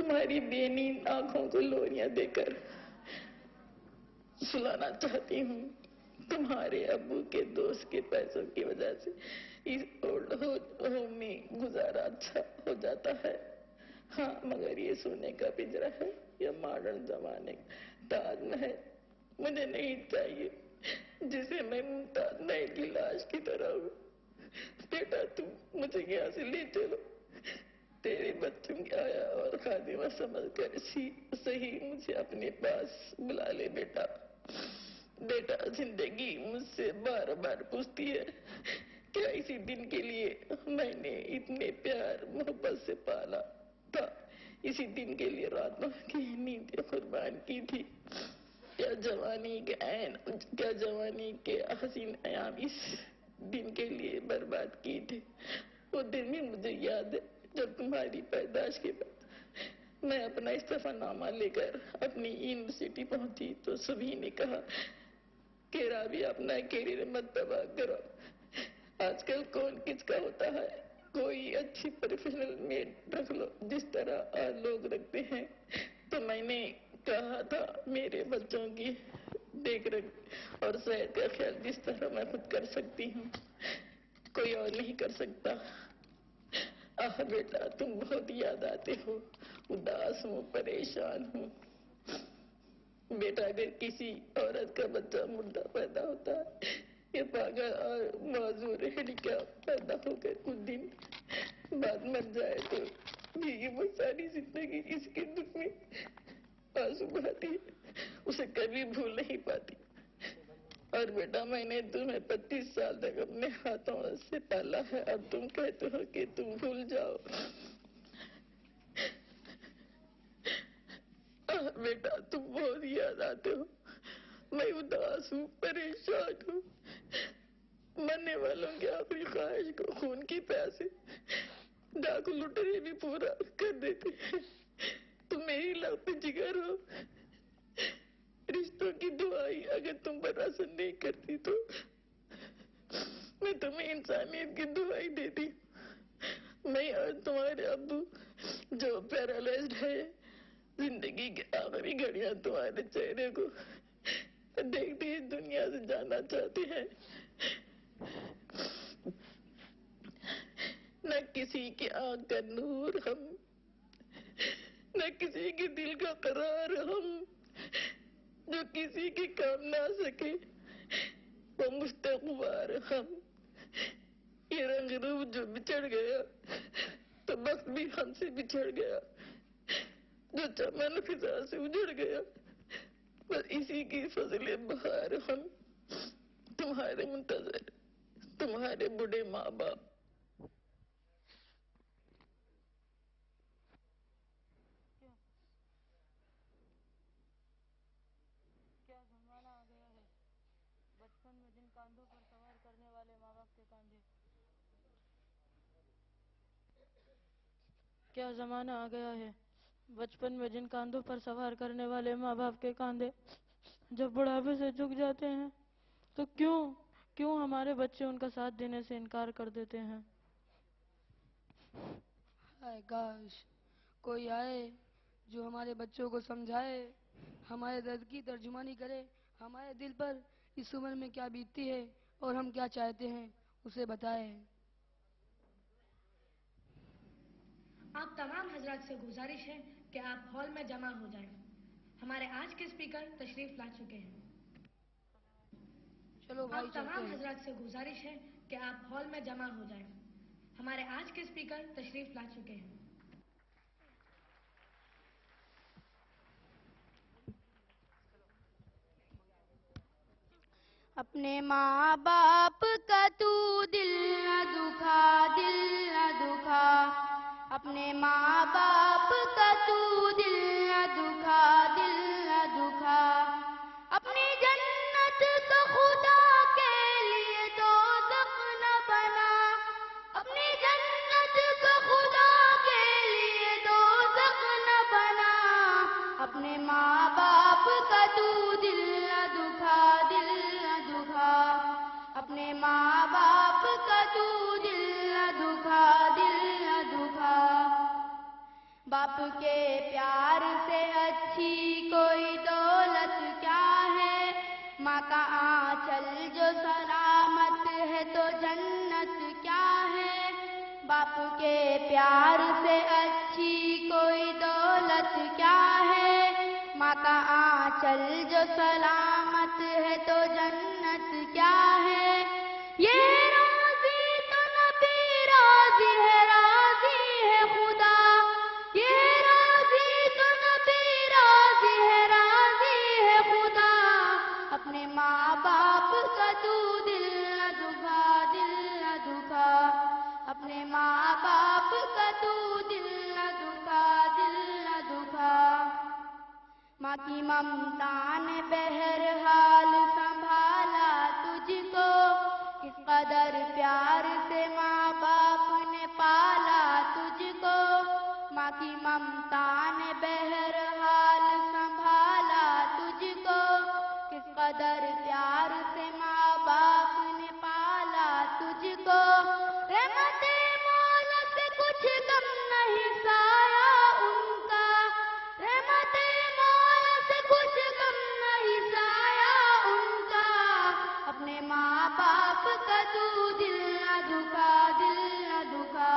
تمہاری بے نیند آنکھوں کو لوریاں دے کر سلانا چاہتی ہوں۔ تمہارے ابو کے دوست کے پیسوں کی وجہ سے اس اولڈ ہوم میں گزارا اچھا ہو جاتا ہے۔ ہاں، مگر یہ سونے کا پنجرا ہے یا ماڈرن زمانے کا تاج محل مجھے نہیں چاہیے جسے میں ممتاز محل کی لاش کی طرح ہوں۔ بیٹا تم مجھے یہاں سے لے چلو، تیرے بچوں کی آیا اور خادمہ سمجھ کر صحیح مجھے اپنے پاس بلا لے بیٹا۔ بیٹا زندگی مجھ سے بار بار پوچھتی ہے کیا اسی دن کے لیے میں نے اتنے پیار محبت سے پالا تھا، اسی دن کے لیے راتوں کی نیندیں قربان کی تھی، کیا جوانی کے حسین ایام اس دن کے لیے برباد کی تھی۔ وہ دن بھی مجھے یاد ہے جب تمہاری پیدائش کے بعد میں اپنا استعفیٰ نامہ لے کر اپنی یونیورسٹی پہنچی تو سبھی نے کہا کہ رابعہ اپنا کیریئر مت تباہ کرو، آج کل کون کس کا ہوتا ہے، کوئی اچھی پروفیشنل میڈ رکھ لو جس طرح لوگ رکھتے ہیں۔ تو میں نے کہا تھا میرے بچوں کی دیکھ ریکھ اور صحت کا خیال جس طرح میں خود کر سکتی ہوں کوئی اور نہیں کر سکتا۔ بیٹا تم بہت یاد آتے ہو، اداس ہوں، پریشان ہوں۔ بیٹا اگر کسی عورت کا بچہ مردہ پیدا ہوتا ہے یا پاگل اور معذور ہینڈیکیپ پیدا ہو کر کچھ دن بعد مر جائے تو بھی وہ ساری زندگی اس کے دکھ میں آنسو بہاتی ہے، اسے کبھی بھول نہیں پاتی۔ اور بیٹا میں نے تمہیں 25 سال تک اپنے ہاتھوں سے پالا ہے، اب تم کہتے ہو کہ تم بھول جاؤ۔ بیٹا تم بہت یاد آتے ہو، میں اداس ہوں، پریشان ہوں، مرنے والوں کی آخری خواہش کو خون کی پیاسے ڈاکو لٹیرے بھی پورا کر دیتے ہیں۔ تم میری لگتے جگر ہو، رشتوں کی دعائی اگر تم پر اثر نہیں کرتی تو میں تمہیں انسانیت کی دعائی دیتی۔ میں اور تمہارے ابو جو پیرالائزڈ ہے زندگی کی آخری گھڑیاں تمہارے چہرے کو دیکھتے ہی دنیا سے جانا چاہتے ہیں۔ نہ کسی کی آنکھ کا نور ہم، نہ کسی کے دل کا قرار ہم، جو کسی کے کام نہ آ سکے وہ مستقبار ہم۔ یہ رنگ روپ جو بچھڑ گیا تو وقت بھی ہم سے بچھڑ گیا، جو چمن خزاں سے اجڑ گیا بس اسی کی فضل بہار ہم، تمہارے منتظر، تمہارے بوڑھے ماں باپ۔ کیا زمانہ آ گیا ہے، بچپن میں جن کاندھوں پر سوار کرنے والے ماں باپ کے کاندھے۔ کیا زمانہ آ گیا ہے، بچپن میں جن کاندھوں پر سوار کرنے والے ماں باپ کے کاندھے جب بڑھاپے سے جھک جاتے ہیں تو کیوں ہمارے بچے ان کا ساتھ دینے سے انکار کر دیتے ہیں۔ ہائے کاش کوئی آئے جو ہمارے بچوں کو سمجھائے، ہمارے درد کی ترجمانی کرے، ہمارے دل پر اس عمر میں کیا بیتتی ہے اور ہم کیا چاہتے ہیں اسے بتائے۔ آپ تمام حضرات سے گزارش ہے کہ آپ ہال میں جمع ہو جائیں، ہمارے آج کے اسپیکر تشریف لا چکے ہیں۔ چلو بھائی آپ چلتے تمام ہیں۔ حضرات سے گزارش ہے کہ آپ ہال میں جمع ہو جائیں، ہمارے آج کے اسپیکر تشریف لا چکے ہیں۔ اپنے ماں باپ کا تو دل نہ دکھا، دل نہ دکھا، اپنے ماں باپ کا تو دل نہ دکھا، دل نہ دکھا، اپنی جنت تو خدا کے لیے دوزخ نہ بنا، اپنی جنت کو خدا کے لیے دوزخ نہ بنا، اپنے ماں باپ کا تو دل نہ دکھا، دل نہ دکھا، اپنے ماں باپ کا تو دل نہ دکھا، دل نہ دکھا، باپ کے پیار سے اچھی کوئی دولت کیا ہے، ماں کا آنچل جو سلامت ہے تو جنت کیا ہے، باپ کے پیار سے اچھی کوئی دولت کیا ہے، ماں کا آنچل جو سلامت ہے تو جنت کیا ہے، یہ راضی تو نبی راضی ہے خدا، یہ راضی تو نبی راضی ہے خدا، اپنے ماں باپ کا تو دل نہ دکھا، دل نہ دکھا، اپنے ماں باپ کا تو دل نہ دکھا، دل نہ دکھا، ماں کی ممتا نے بہرحال سنبھالا تجھ کو، کس قدر پیار سے ماں باپ نے پالا تجھ کو، ماں کی ممتا نے بہرحال سنبھالا تجھ کو، کس قدر پیار سے ماں باپ نے پالا تجھ کو، رحمت مولا سے کچھ کم نہیں سایہ ان کا، رحمت مولا سے کچھ کم نہیں سایہ ان کا، اپنے ماں باپ کا تو دل نہ دکھا، دل نہ دکھا،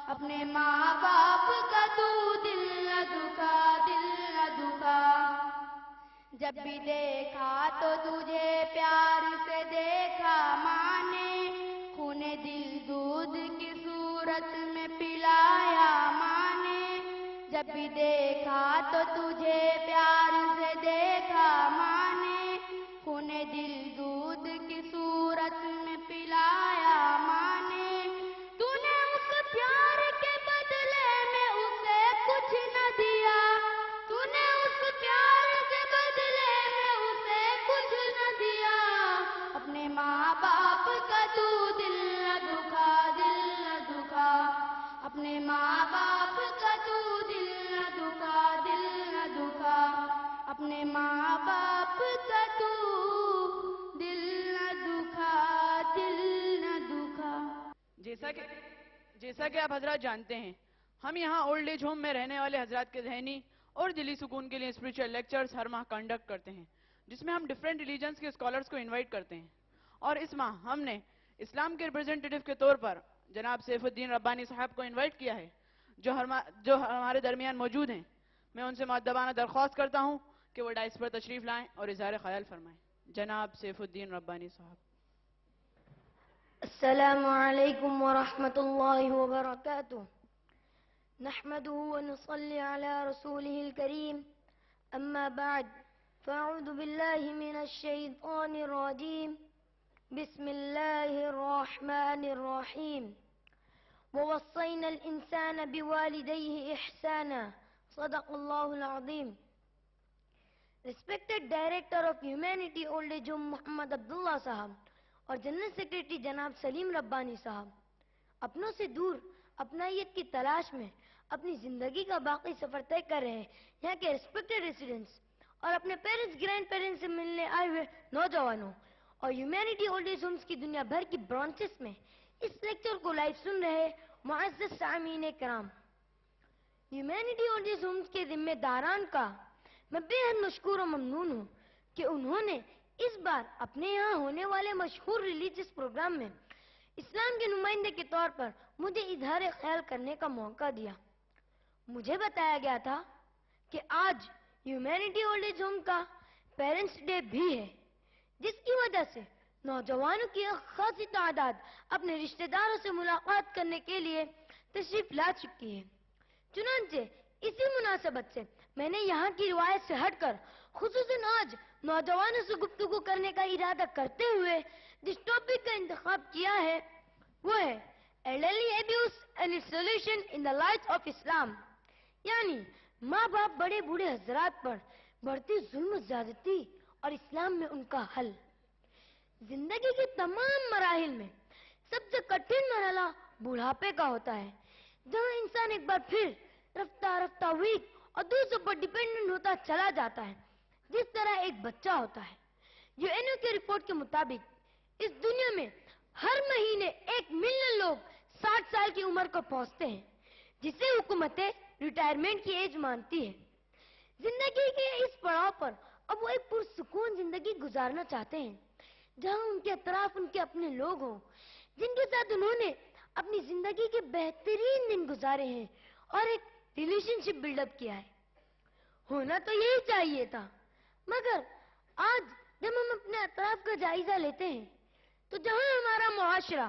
اپنے ماں باپ کا تو دل نہ دکھا، دل نہ دکھا، جب بھی دیکھا تو تجھے پیار سے دیکھا ماں نے، خون دل دودھ کی صورت میں پلایا ماں نے، جب بھی دیکھا تو تجھے پیار سے دیکھا ماں نے، خون دل دودھ کی صورت میں پلایا ماں نے، تو نے اس پیار کے بدلے میں اسے کچھ نہ دیا، تو نے اس پیار کے بدلے میں اسے کچھ نہ دیا، اپنے ماں باپ کا تو دل نہ دکھا، دل نہ دکھا، اپنے ماں باپ کا تو دل نہ دکھا، دل نہ دکھا، اپنے ماں باپ کا تو دل نہ دکھا، دل نہ دکھا۔ جیسا کہ آپ حضرات جانتے ہیں، ہم یہاں اولڈ ایج ہوم میں رہنے والے حضرات کے ذہنی اور دلی سکون کے لیے اسپریچول لیکچرز ہر ماہ کنڈکٹ کرتے ہیں، جس میں ہم ڈیفرنٹ ریلیجنز کے اسکالرز کو انوائٹ کرتے ہیں، اور اس ماہ ہم نے اسلام کے ریپرزنٹیٹیو کے طور پر جناب سیف الدین ربانی صاحب کو انوائٹ کیا ہے، جو ہمارے درمیان موجود ہیں۔ میں ان سے مؤدبانہ درخواست کرتا ہوں کہ وہ ڈائس پر تشریف لائیں اور اظہار خیال فرمائیں۔ جناب سیف الدین ربانی صاحب۔ السلام علیکم ورحمۃ اللہ وبرکاتہ، نحمده ونصلي على رسوله الكريم، اما بعد فاعوذ باللہ من الشیطان الرجیم، بسم اللہ الرحمن الرحیم، ووصينا الإنسان بوالديه إحسانا، صدق اللہ العظیم۔ Respected Director of Humanity Old Age Home محمد عبداللہ صاحب اور جنرل سیکریٹری جناب سلیم ربانی صاحب، اپنوں سے دور اپنائیت کی تلاش میں اپنی زندگی کا باقی سفر طے کر رہے ہیں یہاں کے ریسپیکٹڈ ریزیڈنٹس اور اپنے پیرنٹس گرینڈ پیرنٹس سے ملنے آئے ہوئے نوجوانوں اور ہیومینٹی اولڈ ایج ہومز کی دنیا بھر کی برانچز میں اس لیکچر کو لائیو سن رہے معزز سامعین کرام، ہیومینٹی اولڈ ایج ہومز کے ذمہ داران کا میں بے حد مشکور و ممنون ہوں کہ انہوں نے اس بار اپنے یہاں ہونے والے مشہور ریلیجیس پروگرام میں اسلام کے نمائندے کے طور پر مجھے اظہار خیال کرنے کا موقع دیا۔ مجھے بتایا گیا تھا کہ آج ہیومینٹی اولڈ ایج ہوم کا پیرنٹس ڈے بھی ہے، جس کی وجہ سے نوجوانوں کی ایک خاصی تعداد اپنے رشتہ داروں سے ملاقات کرنے کے لیے تشریف لا چکی ہے۔ چنانچہ اسی مناسبت سے میں نے یہاں کی روایت سے ہٹ کر خصوصاً آج نوجوانوں سے گفتگو کرنے کا ارادہ کرتے ہوئے جس ٹاپک کا انتخاب کیا ہے وہ ہے elderly abuse and its solution in the light of Islam، یعنی ماں باپ بڑے بوڑھے حضرات پر بڑھتی ظلم و زیادتی اور اسلام میں ان کا حل۔ زندگی کے تمام مراحل میں سب سے کٹھن مرحلہ بڑھاپے کا ہوتا ہے، جہاں انسان ایک بار پھر رفتہ رفتہ ویک اور دوسروں پر ڈیپینڈنٹ ہوتا چلا جاتا ہے، جس طرح ایک بچہ ہوتا ہے۔ یو این او کی رپورٹ کے مطابق اس دنیا میں ہر مہینے 1 ملین لوگ 60 سال کی عمر کو پہنچتے ہیں، جسے حکومتیں ریٹائرمنٹ کی ایج مانتی ہے. زندگی کے اس پڑاؤ پر اب وہ ایک پرسکون زندگی گزارنا چاہتے ہیں جہاں ان کے اطراف ان کے اپنے لوگ ہوں جن کے ساتھ انہوں نے اپنی زندگی کے بہترین دن گزارے ہیں اور ایک ریلیشن شپ بلڈ اپ کیا ہے. ہونا تو یہی چاہیے تھا، مگر آج جب ہم اپنے اطراف کا جائزہ لیتے ہیں تو جہاں ہمارا معاشرہ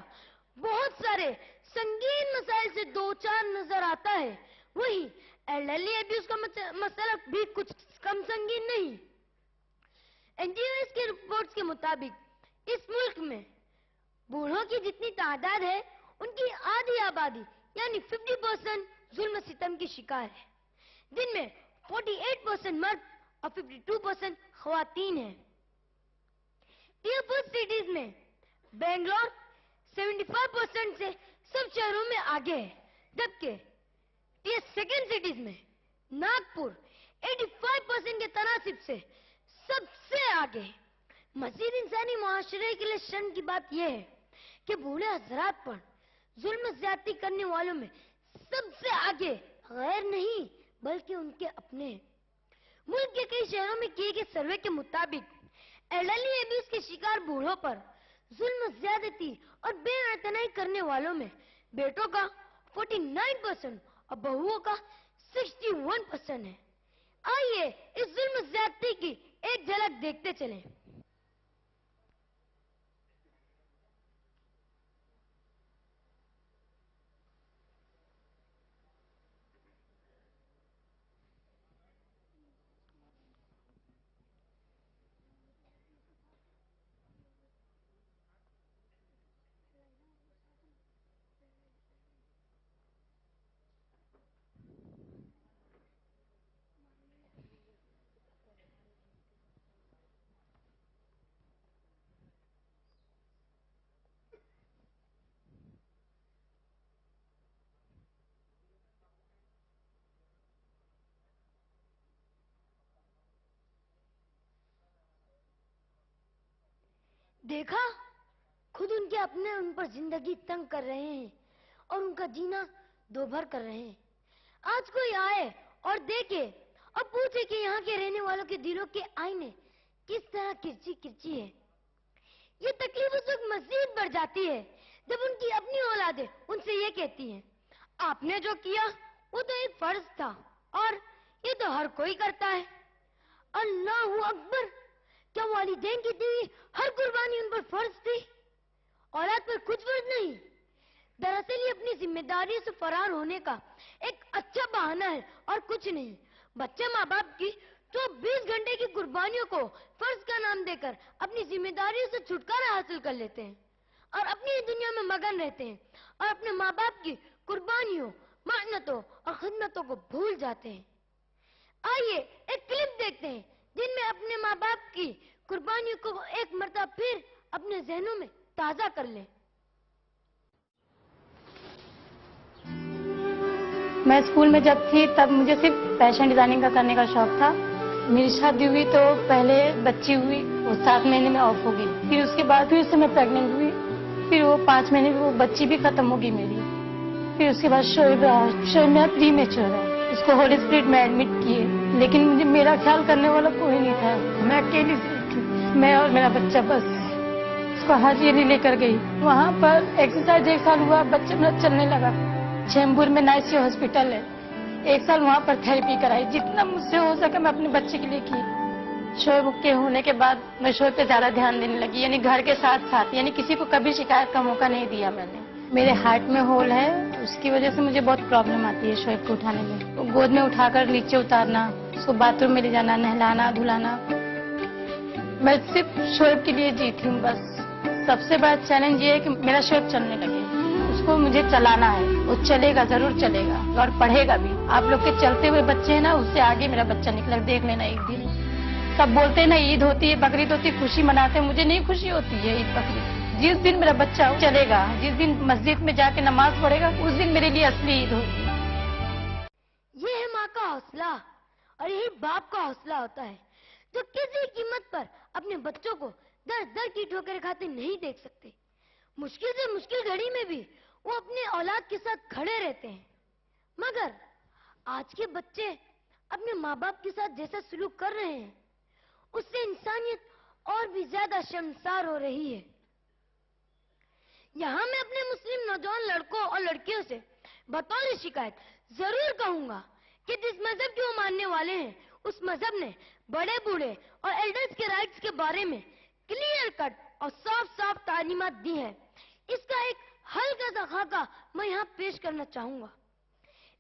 بہت سارے سنگین مسائل سے دو چار نظر آتا ہے، وہی ایلڈرلی ایبیوز کا مسئلہ بھی کچھ کم سنگین نہیں. این جی اوز کے رپورٹس کے مطابق اس ملک میں بوڑھوں کی جتنی تعداد ہے ان کی آدھی آبادی یعنی 50% ظلم و ستم کی شکار ہے. جن میں 48% مرد اور 52% خواتین ہیں. ٹیئر 4 سٹیز میں بنگلور 75% سے سب شہروں میں آگے ہے، جبکہ ٹیئر 2 سٹیز میں ناگپور 85% کے تناسب سے سب سے آگے ہے. مزید انسانی معاشرے کے لیے شرم کی بات یہ ہے کہ بوڑھے حضرات پر ظلم و زیادتی کرنے والوں میں سب سے آگے غیر نہیں بلکہ ان کے اپنے ہیں. ملک کے کئی شہروں میں کیے گئے سروے کے مطابق ایلڈرلی ایبیوز کے شکار بوڑھوں پر ظلم و زیادتی اور بے اعتنائی کرنے والوں میں بیٹوں کا 49% اور بہوؤں کا 61% ہے. آئیے اس ظلم و زیادتی کی ایک جھلک دیکھتے چلیں. دیکھا، خود ان کے اپنے ان پر زندگی تنگ کر رہے ہیں اور ان کا جینا دوبھر کر رہے ہیں. آج کوئی آئے اور دیکھے اور پوچھے کہ یہاں کے رہنے والوں کے دلوں کے آئینے کس طرح کرچی کرچی ہے. یہ تکلیف اس وقت مزید بڑھ جاتی ہے جب ان کی اپنی اولادیں ان سے یہ کہتی ہیں آپ نے جو کیا وہ تو ایک فرض تھا اور یہ تو ہر کوئی کرتا ہے. اللہ اکبر! کیا والدین کی دی ہر قربانی ان پر فرض تھی؟ اولاد پر کچھ فرض نہیں. دراصل یہ اپنی ذمہ داری سے فرار ہونے کا ایک اچھا بہانہ ہے اور کچھ نہیں. بچے ماں باپ کی 24 گھنٹے کی قربانیوں کو فرض کا نام دے کر اپنی ذمہ داریوں سے چھٹکارا حاصل کر لیتے ہیں اور اپنی دنیا میں مگن رہتے ہیں اور اپنے ماں باپ کی قربانیوں، محنتوں اور خدمتوں کو بھول جاتے ہیں. آئیے ایک کلپ دیکھتے ہیں جن میں اپنے ماں باپ کی قربانیوں کو ایک مرتبہ پھر اپنے ذہنوں میں تازہ کر لیں. میں اسکول میں جب تھی تب مجھے صرف فیشن ڈیزائننگ کا کرنے کا شوق تھا. میری شادی ہوئی تو پہلے بچی ہوئی، وہ 7 مہینے میں آف ہو گئی. پھر اس کے بعد پھر سے میں پریگننٹ ہوئی، پھر وہ 5 مہینے میں وہ بچی بھی ختم ہو گئی میری. پھر اس کے بعد شعیب میرا پری میچور ہے، اس کو ہولی اسپرٹ میں ایڈمٹ کیے، لیکن مجھے میرا خیال کرنے والا کوئی نہیں تھا. میں اکیلی تھی، میں اور میرا بچہ بس. اس کو حاجی لے کر گئی، وہاں پر ایکسرسائز 1 سال ہوا، بچہ میرا چلنے لگا. چیمبور میں نائسی ہاسپٹل ہے، 1 سال وہاں پر تھراپی کرائی. جتنا مجھ سے ہو سکا میں اپنے بچے کے لیے کی. شعیب کے ہونے کے بعد میں شعیب پہ زیادہ دھیان دینے لگی، یعنی گھر کے ساتھ ساتھ، یعنی کسی کو کبھی شکایت کا موقع نہیں دیا میں نے. میرے ہارٹ میں ہول ہے، اس کی وجہ سے مجھے بہت پرابلم آتی ہے شعیب کو اٹھانے میں. گود میں اٹھا کر نیچے اتارنا، اس کو باتھ روم میں لے جانا، نہلانا دھلانا. میں صرف شعیب کے لیے جیتی ہوں بس. سب سے بڑا چیلنج یہ ہے کہ میرا شعیب چلنے لگے. اس کو مجھے چلانا ہے، وہ چلے گا، ضرور چلے گا اور پڑھے گا بھی. آپ لوگ کے چلتے ہوئے بچے ہیں نا، اس سے آگے میرا بچہ نکلا، دیکھ لینا ایک دن. سب بولتے ہیں نا عید ہوتی ہے، بقرعید ہوتی ہے، خوشی مناتے ہیں. مجھے نہیں خوشی ہوتی ہے عید بقرعید. جس دن میرا بچہ چلے گا، جس دن مسجد میں جا کے نماز پڑھے گا، اس دن میرے لیے اصلی عید ہوگی. یہ ہے ماں کا حوصلہ اور یہی باپ کا حوصلہ ہوتا ہے جو کسی قیمت پر اپنے بچوں کو در در کی ٹھوکریں کھاتے نہیں دیکھ سکتے. مشکل سے مشکل گھڑی میں بھی وہ اپنے اولاد کے ساتھ کھڑے رہتے ہیں. مگر آج کے بچے اپنے ماں باپ کے ساتھ جیسا سلوک کر رہے ہیں اس سے انسانیت اور بھی زیادہ شرمسار ہو رہی ہے. یہاں میں اپنے مسلم نوجوان لڑکوں اور لڑکیوں سے بطور شکایت ضرور کہوں گا کہ جس مذہب کے وہ ماننے والے ہیں اس مذہب نے بڑے بوڑھے اور ایلڈرز کے رائٹس کے بارے میں کلیئر کٹ اور صاف صاف تعلیمات دی ہیں. اس کا ایک ہلکا سا خاکہ میں یہاں پیش کرنا چاہوں گا.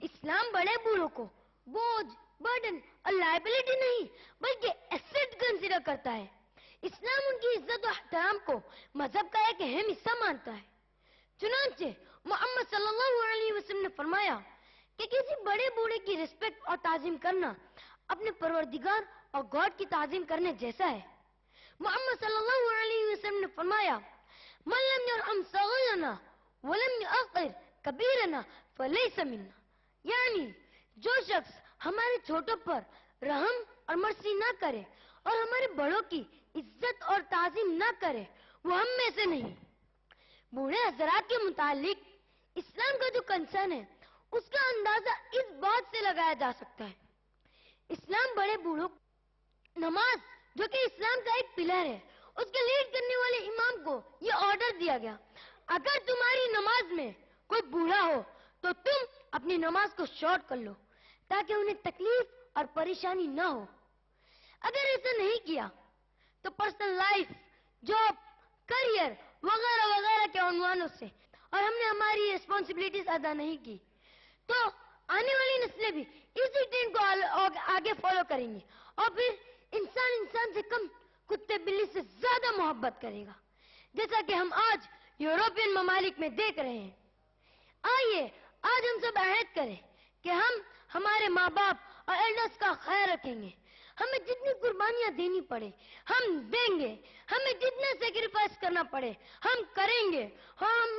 اسلام بڑے بوڑھوں کو بوجھ، برڈن اور لائبلٹی نہیں بلکہ ایسٹ کنسیڈر کرتا ہے. اسلام ان کی عزت و احترام کو مذہب کا ایک اہم حصہ مانتا ہے. چنانچہ محمد صلی اللہ علیہ وسلم نے فرمایا کہ کسی بڑے بوڑھے کی رسپیکٹ اور تعظیم کرنا اپنے پروردگار اور گاڈ کی تعظیم کرنے جیسا ہے. محمد صلی اللہ علیہ وسلم نے فرمایا من لم يرحم صغیرنا ولم يؤقر کبیرنا فلیس منا. یعنی جو شخص ہمارے چھوٹوں پر رحم اور مرسی نہ کرے اور ہمارے بڑوں کی عزت اور تعظیم نہ کرے وہ ہم میں سے نہیں. بوڑھے حضرات کے متعلق اسلام کا جو کنسرن ہے اس کا اندازہ اس بات سے لگایا جا سکتا ہے. اسلام بڑے بوڑھوں نماز جو کہ اسلام کا ایک پلر ہے اس کے لیڈ کرنے والے امام کو یہ آرڈر دیا گیا اگر تمہاری نماز میں کوئی بوڑھا ہو تو تم اپنی نماز کو شارٹ کر لو تاکہ انہیں تکلیف اور پریشانی نہ ہو. اگر ایسا نہیں کیا تو پرسنل لائف، جاب، کریئر وغیرہ وغیرہ کے عنوانوں سے اور ہم نے ہماری ریسپانسبلٹیز ادا نہیں کی تو آنے والی نسلیں بھی اسی ٹرینڈ کو آگے فالو کریں گی اور پھر انسان سے کم کتے بلی سے زیادہ محبت کرے گا جیسا کہ ہم آج یورپین ممالک میں دیکھ رہے ہیں. آئیے آج ہم سب عہد کریں کہ ہم ہمارے ماں باپ اور ایلڈرز کا خیال رکھیں گے. ہمیں جتنی قربانیاں دینی پڑے ہم دیں گے. ہمیں جتنا سیکریفائس کرنا پڑے ہم کریں گے. ہم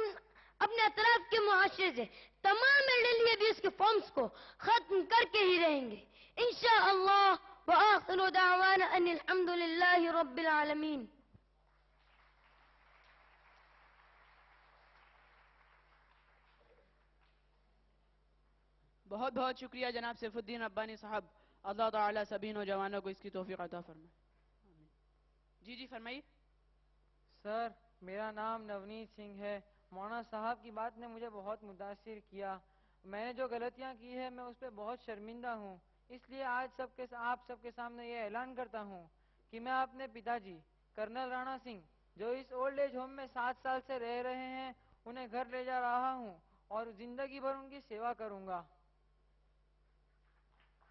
اپنے اطراف کے معاشرے سے تمام ایلڈرلی ابیوز کے فارمز کو ختم کر کے ہی رہیں گے انشاءاللہ. وآخر دعوانا ان الحمدللہ رب العالمین. بہت بہت شکریہ جناب سیف الدین ربانی صاحب. اللہ تعالیٰ سبھی نوجوانوں کو اس کی توفیق عطا فرمائے. جی فرمائیے. سر میرا نام نونیت سنگھ ہے. مولانا صاحب کی بات نے مجھے بہت متاثر کیا. میں نے جو غلطیاں کی ہے میں اس پہ بہت شرمندہ ہوں. اس لیے آج آپ سب کے سامنے یہ اعلان کرتا ہوں کہ میں اپنے پتا جی کرنل رانا سنگھ جو اس اولڈ ایج ہوم میں 7 سال سے رہ رہے ہیں انہیں گھر لے جا رہا ہوں اور زندگی بھر ان کی سیوا کروں گا.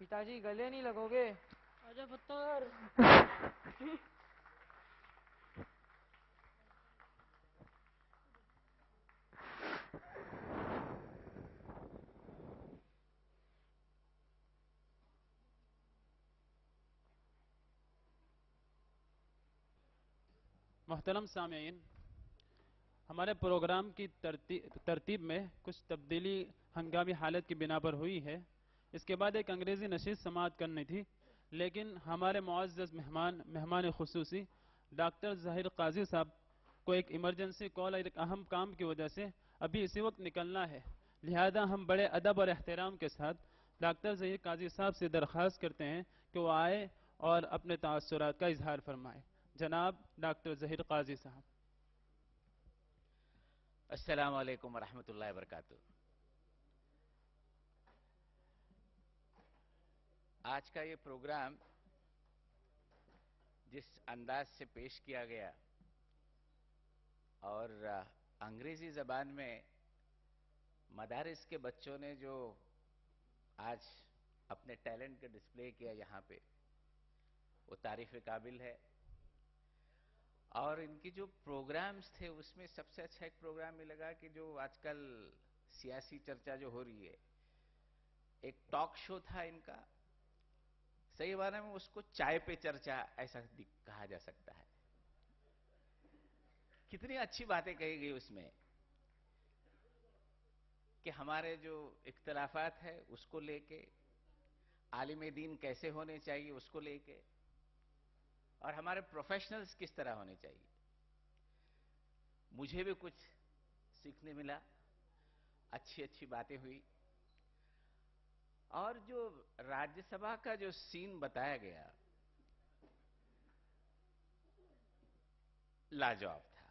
پتا جی گلے نہیں لگو گے؟ آجا پتر. محترم سامعین، ہمارے پروگرام کی ترتیب میں کچھ تبدیلی ہنگامی حالت کی بنا پر ہوئی ہے. اس کے بعد ایک انگریزی نشست سماعت کرنی تھی لیکن ہمارے معزز مہمان خصوصی ڈاکٹر ظہیر قاضی صاحب کو ایک ایمرجنسی کال اور ایک اہم کام کی وجہ سے ابھی اسی وقت نکلنا ہے. لہذا ہم بڑے ادب اور احترام کے ساتھ ڈاکٹر ظہیر قاضی صاحب سے درخواست کرتے ہیں کہ وہ آئے اور اپنے تاثرات کا اظہار فرمائے. جناب ڈاکٹر ظہیر قاضی صاحب. السلام علیکم ورحمۃ اللہ وبرکاتہ. آج کا یہ پروگرام جس انداز سے پیش کیا گیا اور انگریزی زبان میں مدارس کے بچوں نے جو آج اپنے ٹیلنٹ کا ڈسپلے کیا یہاں پہ وہ تعریف قابل ہے. اور ان کی جو پروگرامز تھے اس میں سب سے اچھا ایک پروگرام یہ لگا کہ جو آج کل سیاسی چرچا جو ہو رہی ہے ایک ٹاک شو تھا ان کا. صحیح معنی میں اس کو چائے پہ چرچا ایسا کہا جا سکتا ہے. کتنی اچھی باتیں کہی گئی اس میں کہ ہمارے جو اختلافات ہیں اس کو لے کے، عالم دین کیسے ہونے چاہیے اس کو لے کے، اور ہمارے پروفیشنلز کس طرح ہونے چاہیے. مجھے بھی کچھ سیکھنے ملا، اچھی باتیں ہوئی. اور جو راجیہ سبھا کا جو سین بتایا گیا لاجواب تھا.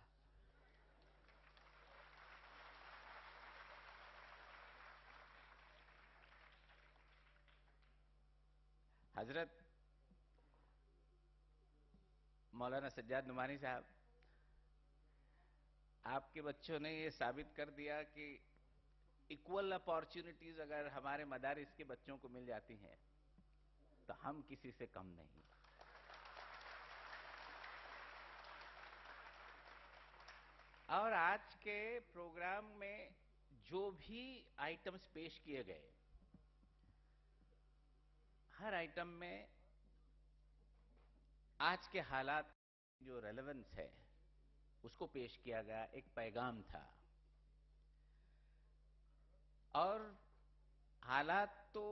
حضرت مولانا سجاد نعمانی صاحب، آپ کے بچوں نے یہ ثابت کر دیا کہ ایکول اپارچونٹیز اگر ہمارے مدارس کے بچوں کو مل جاتی ہیں تو ہم کسی سے کم نہیں. اور آج کے پروگرام میں جو بھی آئٹمز پیش کیے گئے، ہر آئٹم میں آج کے حالات جو ریلیونس ہے اس کو پیش کیا گیا، ایک پیغام تھا. اور حالات تو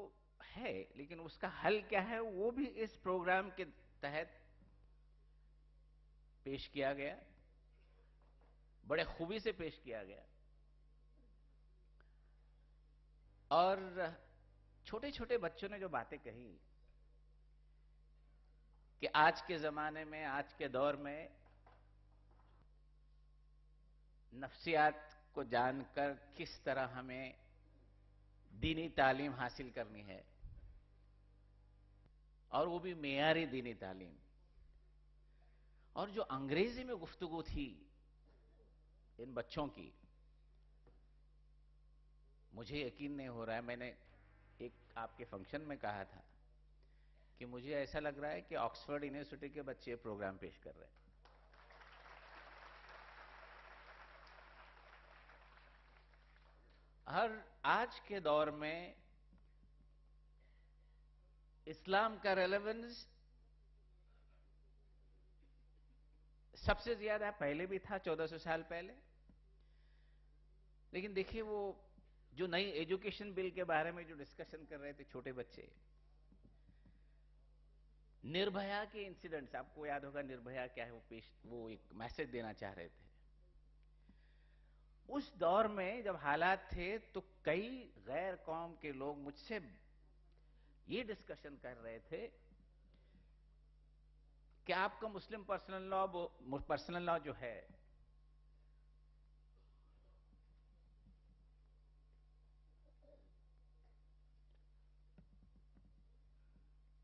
ہے لیکن اس کا حل کیا ہے وہ بھی اس پروگرام کے تحت پیش کیا گیا، بڑے خوبی سے پیش کیا گیا. اور چھوٹے چھوٹے بچوں نے جو باتیں کہی کہ آج کے زمانے میں، آج کے دور میں نفسیات کو جان کر کس طرح ہمیں دینی تعلیم حاصل کرنی ہے، اور وہ بھی معیاری دینی تعلیم. اور جو انگریزی میں گفتگو تھی ان بچوں کی، مجھے یقین نہیں ہو رہا ہے. میں نے ایک آپ کے فنکشن میں کہا تھا کہ مجھے ایسا لگ رہا ہے کہ آکسفورڈ یونیورسٹی کے بچے پروگرام پیش کر رہے ہیں. اور آج کے دور میں اسلام کا ریلیونس سب سے زیادہ پہلے بھی تھا، 1400 سال پہلے. لیکن دیکھیے وہ جو نئی ایجوکیشن بل کے بارے میں جو ڈسکشن کر رہے تھے چھوٹے بچے، نربھیا کے انسیڈنٹس، آپ کو یاد ہوگا نربھیا کیا ہے، وہ ایک میسج دینا چاہ رہے تھے. اس دور میں جب حالات تھے تو کئی غیر قوم کے لوگ مجھ سے یہ ڈسکشن کر رہے تھے کہ آپ کا مسلم پرسنل لا جو ہے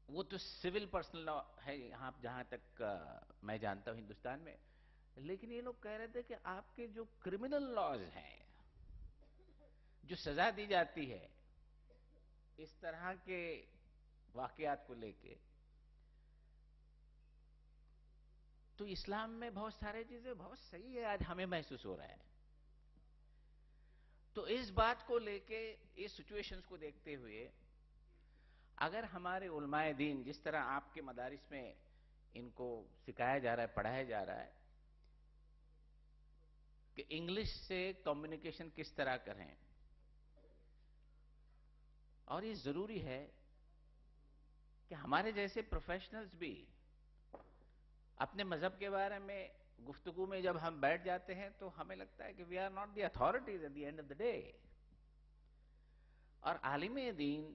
وہ تو سول پرسنل لا ہے یہاں جہاں تک میں جانتا ہوں ہندوستان میں. لیکن یہ لوگ کہہ رہے تھے کہ آپ کے جو کرمنل لاز ہیں، جو سزا دی جاتی ہے اس طرح کے واقعات کو لے کے، تو اسلام میں بہت سارے چیزیں بہت صحیح ہے، آج ہمیں محسوس ہو رہا ہے. تو اس بات کو لے کے، اس سچویشنز کو دیکھتے ہوئے، اگر ہمارے علماء دین جس طرح آپ کے مدارس میں ان کو سکھایا جا رہا ہے، پڑھایا جا رہا ہے کہ انگلش سے کمیونیکیشن کس طرح کریں، اور یہ ضروری ہے کہ ہمارے جیسے پروفیشنلز بھی اپنے مذہب کے بارے میں گفتگو میں جب ہم بیٹھ جاتے ہیں تو ہمیں لگتا ہے کہ we are not the authorities at the end of the day. اور عالم دین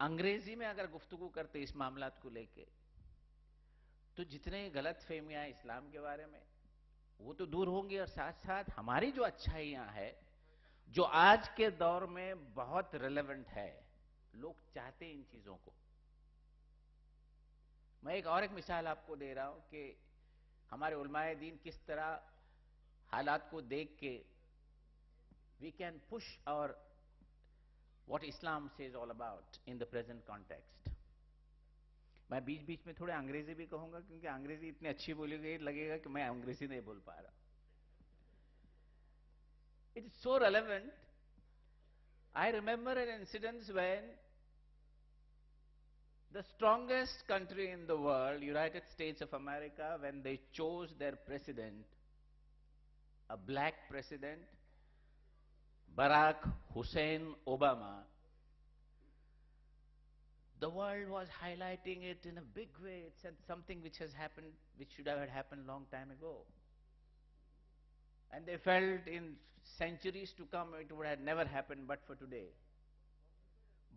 انگریزی میں اگر گفتگو کرتے اس معاملات کو لے کے تو جتنے غلط فہمیاں اسلام کے بارے میں وہ تو دور ہوں گی، اور ساتھ ساتھ ہماری جو اچھائیاں ہیں جو آج کے دور میں بہت ریلیونٹ ہے، لوگ چاہتے ہیں ان چیزوں کو. میں ایک مثال آپ کو دے رہا ہوں کہ ہمارے علماء دین کس طرح حالات کو دیکھ کے we can push our what Islam says all about in the present context. میں بیچ بیچ میں تھوڑے انگریزی بھی کہوں گا کیونکہ انگریزی اتنی اچھی بولی گئی لگے گا کہ میں انگریزی نہیں بول پا رہا. It is so relevant. I remember an incident when the strongest country in the world, United States of America, when they chose their president, a black president, Barack Hussein Obama, the world was highlighting it in a big way. It's something which has happened, which should have happened long time ago. And they felt in centuries to come it would have never happened but for today.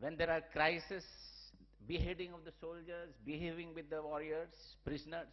when there are crises, beheading of the soldiers, behaving with the warriors, prisoners,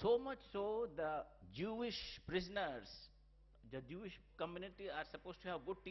So much so the Jewish prisoners, the Jewish community are supposed to have good